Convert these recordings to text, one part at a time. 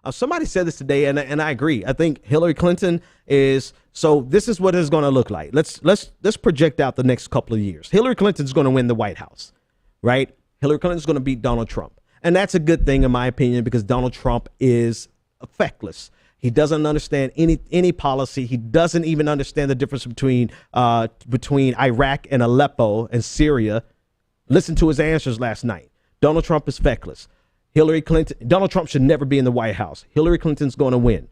Somebody said this today, and I agree. I think Hillary Clinton is, so this is what it's going to look like. Let's project out the next couple of years. Hillary Clinton's going to win the White House, right? Hillary Clinton's going to beat Donald Trump. And that's a good thing, in my opinion, because Donald Trump is feckless. He doesn't understand any policy. He doesn't even understand the difference between Iraq and Aleppo and Syria. Listen to his answers last night. Donald Trump is feckless. Donald Trump should never be in the White House. Hillary Clinton's going to win.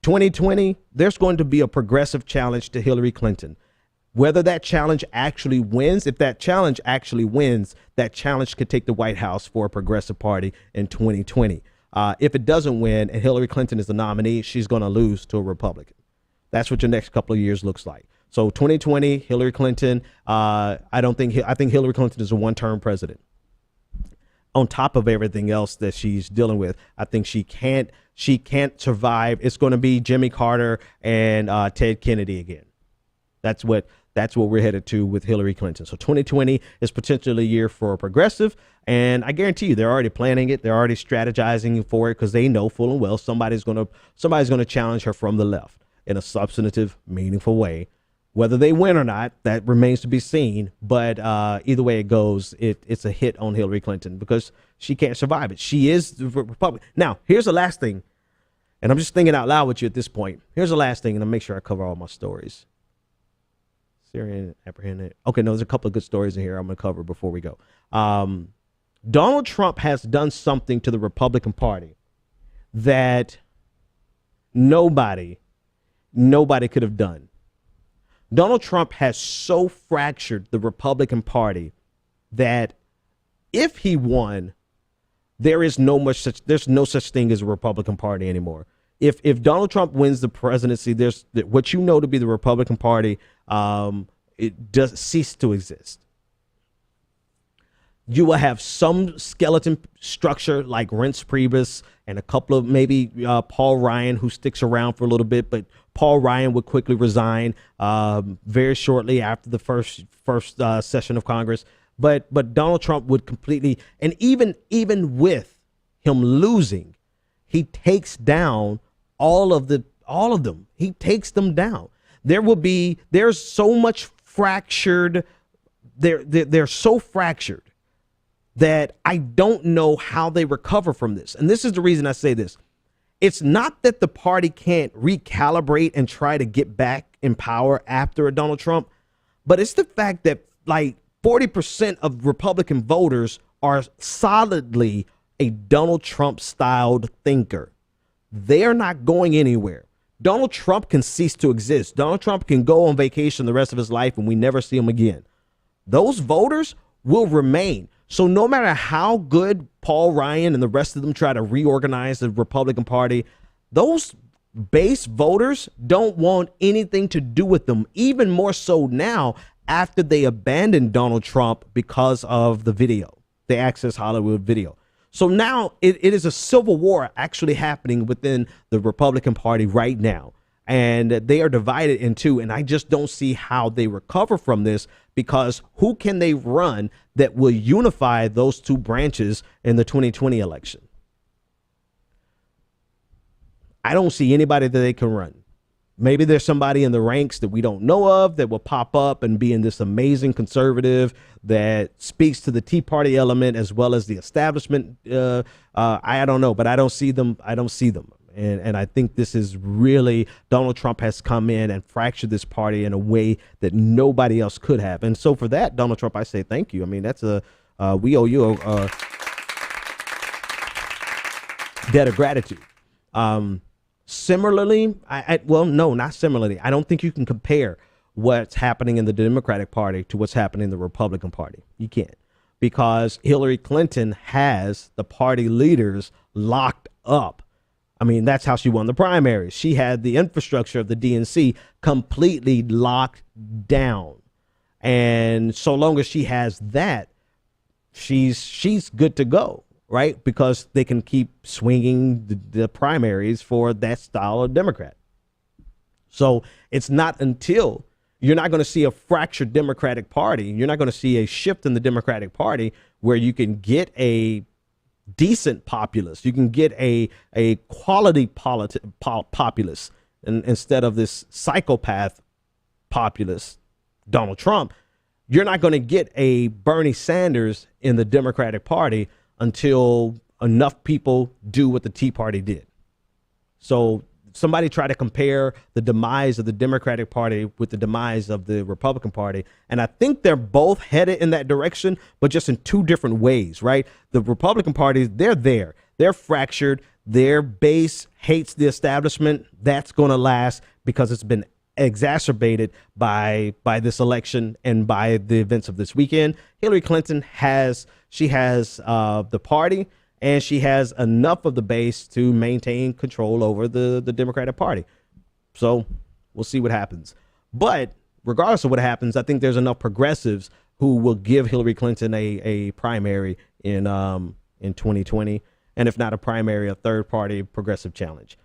2020, there's going to be a progressive challenge to Hillary Clinton. Whether that challenge actually wins, if that challenge actually wins, that challenge could take the White House for a progressive party in 2020. If it doesn't win and Hillary Clinton is the nominee, she's going to lose to a Republican. That's what your next couple of years looks like. So 2020, Hillary Clinton, I think Hillary Clinton is a one-term president. On top of everything else that she's dealing with, I think she can't survive. It's going to be Jimmy Carter and Ted Kennedy again. That's what we're headed to with Hillary Clinton. So 2020 is potentially a year for a progressive, and I guarantee you they're already planning it. They're already strategizing for it because they know full and well somebody's going to challenge her from the left in a substantive, meaningful way. Whether they win or not, that remains to be seen. But either way it goes, it's a hit on Hillary Clinton because she can't survive it. She is the Republican. Now, here's the last thing, and I'm just thinking out loud with you at this point. Here's the last thing, and I'll make sure I cover all my stories. Syrian apprehended. Okay, no, there's a couple of good stories in here I'm going to cover before we go. Donald Trump has done something to the Republican Party that nobody could have done. Donald Trump has so fractured the Republican Party that if he won, there's no such thing as a Republican Party anymore. If Donald Trump wins the presidency, there's what you know to be the Republican Party, it does cease to exist. You will have some skeleton structure like Reince Priebus and a couple of maybe Paul Ryan, who sticks around for a little bit, but Paul Ryan would quickly resign very shortly after the first session of Congress. But Donald Trump would completely, and even with him losing, he takes down all of them. He takes them down. There's so much fractured. They're so fractured that I don't know how they recover from this. And this is the reason I say this. It's not that the party can't recalibrate and try to get back in power after a Donald Trump, but it's the fact that like 40% of Republican voters are solidly a Donald Trump styled thinker. They are not going anywhere. Donald Trump can cease to exist. Donald Trump can go on vacation the rest of his life and we never see him again. Those voters will remain. So no matter how good Paul Ryan and the rest of them try to reorganize the Republican Party, those base voters don't want anything to do with them, even more so now after they abandoned Donald Trump because of the video, the Access Hollywood video. So now it is a civil war actually happening within the Republican Party right now. And they are divided in two. And I just don't see how they recover from this, because who can they run that will unify those two branches in the 2020 election? I don't see anybody that they can run. Maybe there's somebody in the ranks that we don't know of that will pop up and be in this amazing conservative that speaks to the Tea Party element as well as the establishment. I don't know, but I don't see them. I don't see them. And I think this is really, Donald Trump has come in and fractured this party in a way that nobody else could have. And so for that, Donald Trump, I say thank you. I mean, that's we owe you a debt of gratitude. Similarly, well, no, not similarly. I don't think you can compare what's happening in the Democratic Party to what's happening in the Republican Party. You can't, because Hillary Clinton has the party leaders locked up. I mean, that's how she won the primaries. She had the infrastructure of the DNC completely locked down. And so long as she has that, she's good to go, right? Because they can keep swinging the primaries for that style of Democrat. So it's not until you're not going to see a fractured Democratic Party. You're not going to see a shift in the Democratic Party where you can get a decent populace. You can get a quality populace, and instead of this psychopath populist, Donald Trump. You're not going to get a Bernie Sanders in the Democratic Party until enough people do what the Tea Party did. So somebody try to compare the demise of the Democratic Party with the demise of the Republican Party. And I think they're both headed in that direction, but just in two different ways, right? The Republican Party, they're fractured. Their base hates the establishment. That's going to last because it's been exacerbated by this election and by the events of this weekend. Hillary Clinton has the party, and she has enough of the base to maintain control over the Democratic Party. So we'll see what happens. But regardless of what happens, I think there's enough progressives who will give Hillary Clinton a primary in 2020, and if not a primary, a third party progressive challenge.